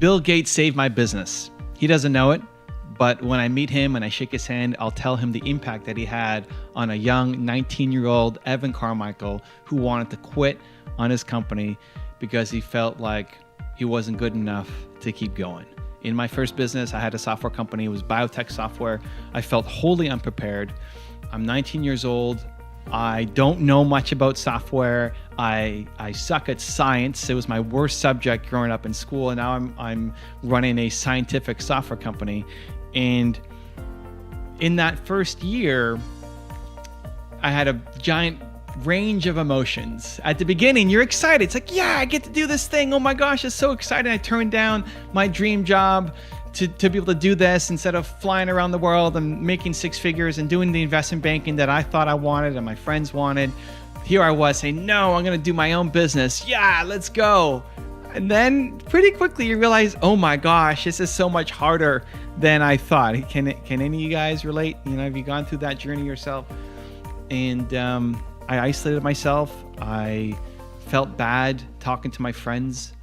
Bill Gates saved my business. He doesn't know it, but when I meet him and I shake his hand, I'll tell him the impact that he had on a young 19-year-old Evan Carmichael who wanted to quit on his company because he felt like he wasn't good enough to keep going. In my first business, I had a software company. It was biotech software. I felt wholly unprepared. I'm 19 years old. I don't know much about software. I suck at science. It was my worst subject growing up in school. And now I'm running a scientific software company. And in that first year, I had a giant range of emotions. At the beginning, you're excited. It's like, yeah, I get to do this thing. Oh my gosh, it's so exciting. I turned down my dream job to be able to do this instead of flying around the world and making six figures and doing the investment banking that I thought I wanted and my friends wanted. Here I was saying, no, I'm going to do my own business. Yeah, let's go. And then pretty quickly you realize, oh my gosh, this is so much harder than I thought. Can any of you guys relate? Have you gone through that journey yourself? And I isolated myself. I felt bad talking to my friends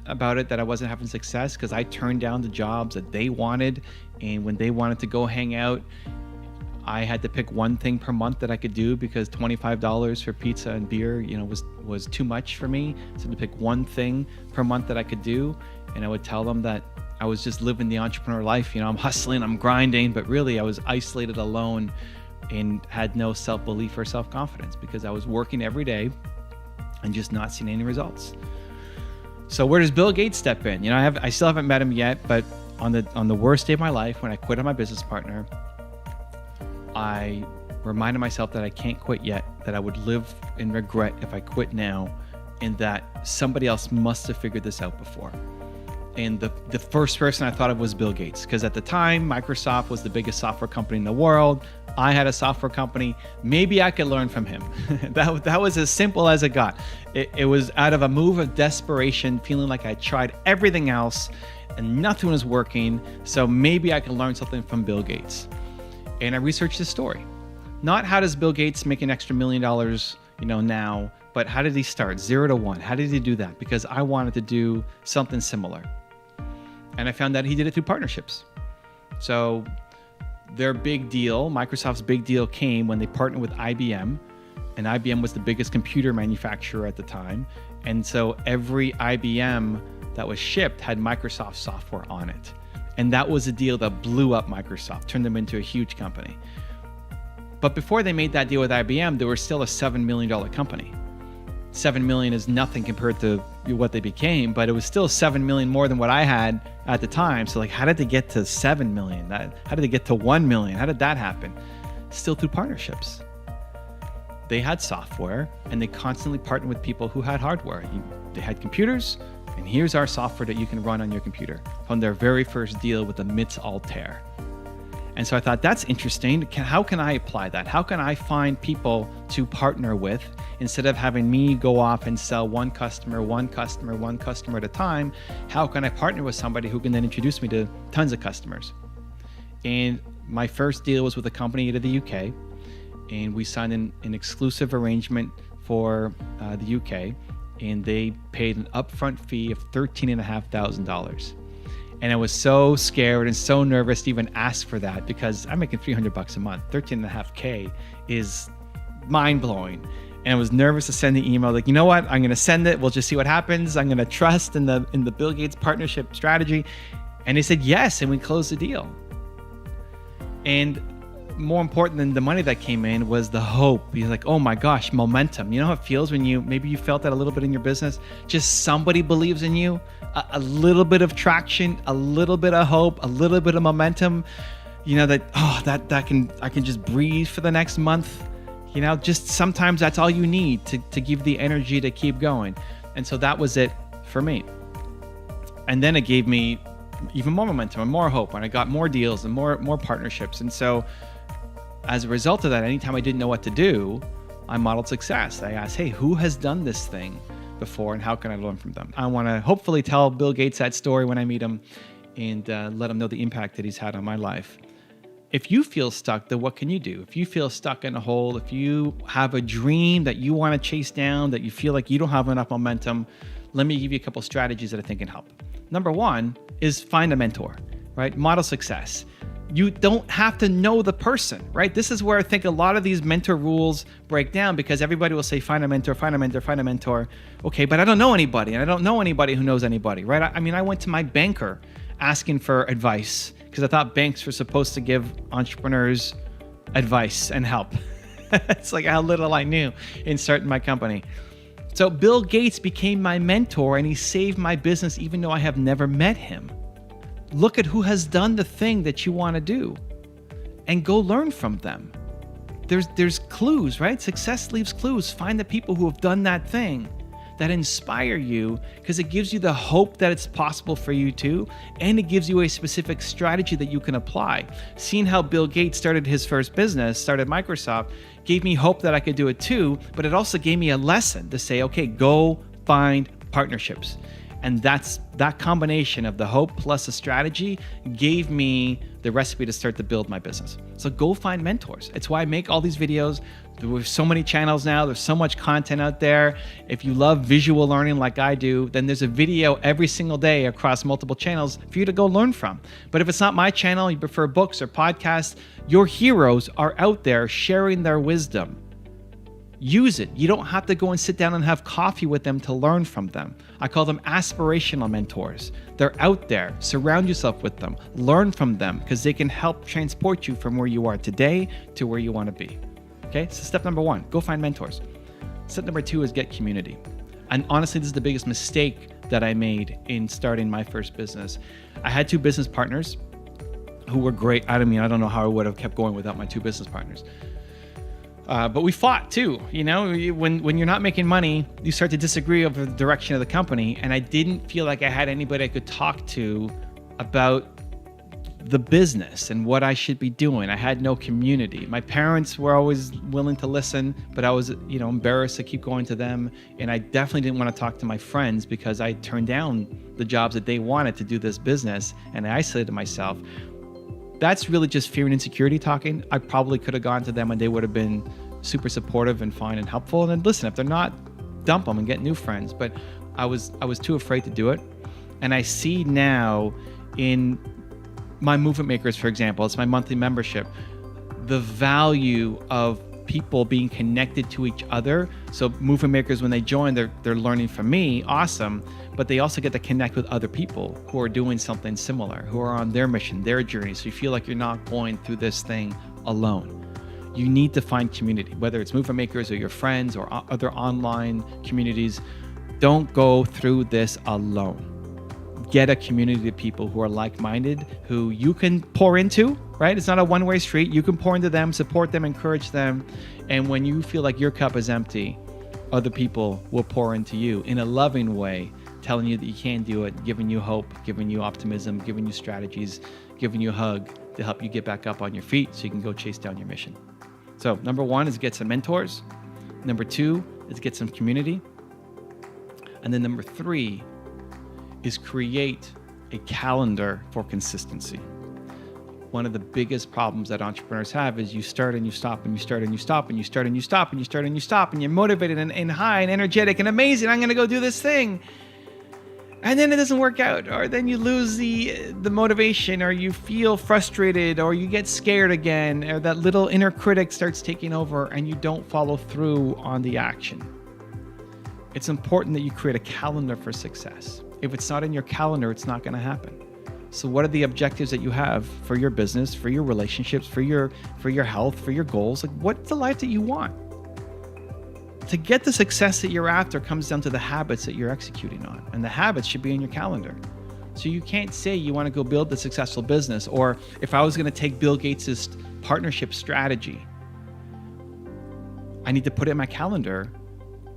about it, that I wasn't having success because I turned down the jobs that they wanted. And when they wanted to go hang out, I had to pick one thing per month that I could do because $25 for pizza and beer, was too much for me. So to pick one thing per month that I could do. And I would tell them that I was just living the entrepreneur life. I'm hustling, I'm grinding, but really I was isolated, alone, and had no self-belief or self-confidence because I was working every day and just not seeing any results. So where does Bill Gates step in? I still haven't met him yet, but on the worst day of my life, when I quit on my business partner, I reminded myself that I can't quit yet, that I would live in regret if I quit now, and that somebody else must have figured this out before. And the first person I thought of was Bill Gates, because at the time, Microsoft was the biggest software company in the world. I had a software company. Maybe I could learn from him. That was as simple as it got. It was out of a move of desperation, feeling like I tried everything else and nothing was working. So maybe I can learn something from Bill Gates. And I researched his story. Not how does Bill Gates make an extra $1 million, now, but how did he start 0 to 1? How did he do that? Because I wanted to do something similar. And I found that he did it through partnerships. So their big deal, Microsoft's big deal, came when they partnered with IBM. And IBM was the biggest computer manufacturer at the time. And so every IBM that was shipped had Microsoft software on it. And that was a deal that blew up Microsoft, turned them into a huge company. But before they made that deal with IBM, they were still a $7 million company. $7 million is nothing compared to what they became, but it was still $7 million more than what I had at the time. So how did they get to $7 million? How did they get to $1 million? How did that happen? Still through partnerships. They had software and they constantly partnered with people who had hardware. They had computers, and here's our software that you can run on your computer, from their very first deal with the MITS Altair. And so I thought, that's interesting. How can I apply that? How can I find people to partner with instead of having me go off and sell one customer at a time? How can I partner with somebody who can then introduce me to tons of customers? And my first deal was with a company out of the UK, and we signed an exclusive arrangement for the UK, and they paid an upfront fee of $13,500. And I was so scared and so nervous to even ask for that because I'm making $300 a month. $13,500 is mind blowing. And I was nervous to send the email, like, you know what? I'm going to send it. We'll just see what happens. I'm going to trust in the Bill Gates partnership strategy. And they said yes, and we closed the deal. And more important than the money that came in was the hope. You're like, oh my gosh, momentum. You know how it feels when maybe you felt that a little bit in your business? Just somebody believes in you, a little bit of traction, a little bit of hope, a little bit of momentum. I can just breathe for the next month. Just sometimes that's all you need to give the energy to keep going. And so that was it for me. And then it gave me even more momentum and more hope, and I got more deals and more partnerships. And so as a result of that, anytime I didn't know what to do, I modeled success. I asked, hey, who has done this thing before and how can I learn from them? I want to hopefully tell Bill Gates that story when I meet him and let him know the impact that he's had on my life. If you feel stuck, then what can you do? If you feel stuck in a hole, if you have a dream that you want to chase down, that you feel like you don't have enough momentum, let me give you a couple strategies that I think can help. Number one is find a mentor, right? Model success. You don't have to know the person, right? This is where I think a lot of these mentor rules break down, because everybody will say, find a mentor, find a mentor, find a mentor. Okay, but I don't know anybody, and I don't know anybody who knows anybody, right? I mean, I went to my banker asking for advice because I thought banks were supposed to give entrepreneurs advice and help. It's like how little I knew in starting my company. So Bill Gates became my mentor, and he saved my business even though I have never met him. Look at who has done the thing that you want to do and go learn from them. There's clues, right? Success leaves clues. Find the people who have done that thing that inspire you, because it gives you the hope that it's possible for you too, and it gives you a specific strategy that you can apply. Seeing how Bill Gates started his first business, started Microsoft, gave me hope that I could do it too, but it also gave me a lesson to say, okay, go find partnerships. And that combination of the hope plus a strategy gave me the recipe to start to build my business. So go find mentors. It's why I make all these videos. There's so many channels now. There's so much content out there. If you love visual learning like I do, then there's a video every single day across multiple channels for you to go learn from. But if it's not my channel, you prefer books or podcasts, your heroes are out there sharing their wisdom. Use it. You don't have to go and sit down and have coffee with them to learn from them. I call them aspirational mentors. They're out there. Surround yourself with them. Learn from them, because they can help transport you from where you are today to where you want to be. Okay, so step number one, go find mentors. Step number two is get community. And honestly, this is the biggest mistake that I made in starting my first business. I had two business partners who were great. I don't know how I would have kept going without my two business partners. But we fought too. You know, when you're not making money, you start to disagree over the direction of the company. And I didn't feel like I had anybody I could talk to about the business and what I should be doing. I had no community. My parents were always willing to listen, but I was, embarrassed to keep going to them. And I definitely didn't want to talk to my friends because I turned down the jobs that they wanted to do this business, and I isolated myself. That's really just fear and insecurity talking. I probably could have gone to them and they would have been super supportive and fine and helpful. And then listen, if they're not, dump them and get new friends. But I was too afraid to do it. And I see now in my Movement Makers, for example, it's my monthly membership, the value of people being connected to each other. So Movement Makers, when they join, they're learning from me, awesome, but they also get to connect with other people who are doing something similar, who are on their mission, their journey. So you feel like you're not going through this thing alone. You need to find community, whether it's Movement Makers or your friends or other online communities. Don't go through this alone. Get a community of people who are like-minded, who you can pour into, right? It's not a one-way street. You can pour into them, support them, encourage them. And when you feel like your cup is empty, other people will pour into you in a loving way, telling you that you can do it, giving you hope, giving you optimism, giving you strategies, giving you a hug to help you get back up on your feet so you can go chase down your mission. So number one is get some mentors. Number two is get some community. And then number three is create a calendar for consistency. One of the biggest problems that entrepreneurs have is you start and you stop and you start and you stop and you start and you stop and you start and you stop and you're motivated and high and energetic and amazing. I'm going to go do this thing. And then it doesn't work out, or then you lose the motivation, or you feel frustrated, or you get scared again, or that little inner critic starts taking over and you don't follow through on the action. It's important that you create a calendar for success. If it's not in your calendar, it's not going to happen. So what are the objectives that you have for your business, for your relationships, for your health, for your goals? Like, what's the life that you want? To get the success that you're after comes down to the habits that you're executing on. And the habits should be in your calendar. So you can't say you want to go build the successful business, or if I was going to take Bill Gates' partnership strategy, I need to put it in my calendar.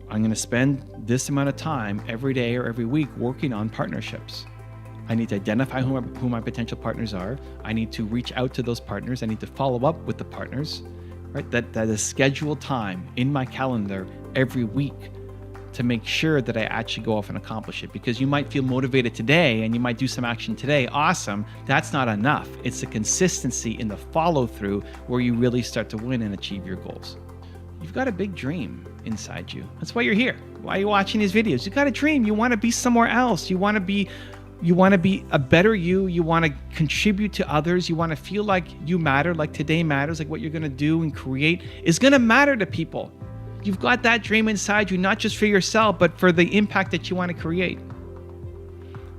I'm going to spend this amount of time every day or every week working on partnerships. I need to identify who my potential partners are. I need to reach out to those partners. I need to follow up with the partners, right? That is scheduled time in my calendar every week to make sure that I actually go off and accomplish it. Because you might feel motivated today and you might do some action today. Awesome. That's not enough. It's the consistency in the follow through where you really start to win and achieve your goals. You've got a big dream inside you. That's why you're here. Why are you watching these videos? You got a dream. You want to be somewhere else. You want to be a better you. You want to contribute to others. You want to feel like you matter, like today matters, like what you're going to do and create is going to matter to people. You've got that dream inside you, not just for yourself, but for the impact that you want to create.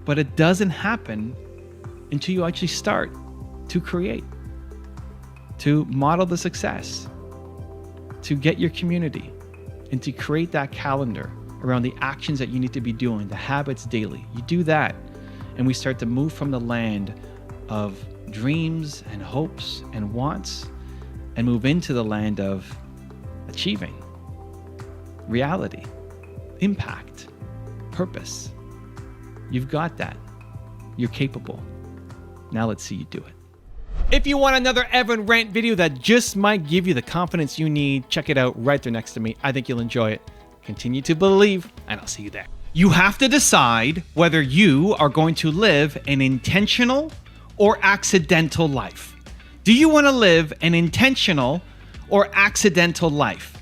But it doesn't happen until you actually start to create, to model the success, to get your community, and to create that calendar around the actions that you need to be doing, the habits daily. You do that, and we start to move from the land of dreams and hopes and wants and move into the land of achieving reality, impact, purpose. You've got that. You're capable. Now let's see you do it. If you want another Evan Rant video that just might give you the confidence you need, check it out right there next to me. I think you'll enjoy it. Continue to believe, and I'll see you there. You have to decide whether you are going to live an intentional or accidental life. Do you want to live an intentional or accidental life?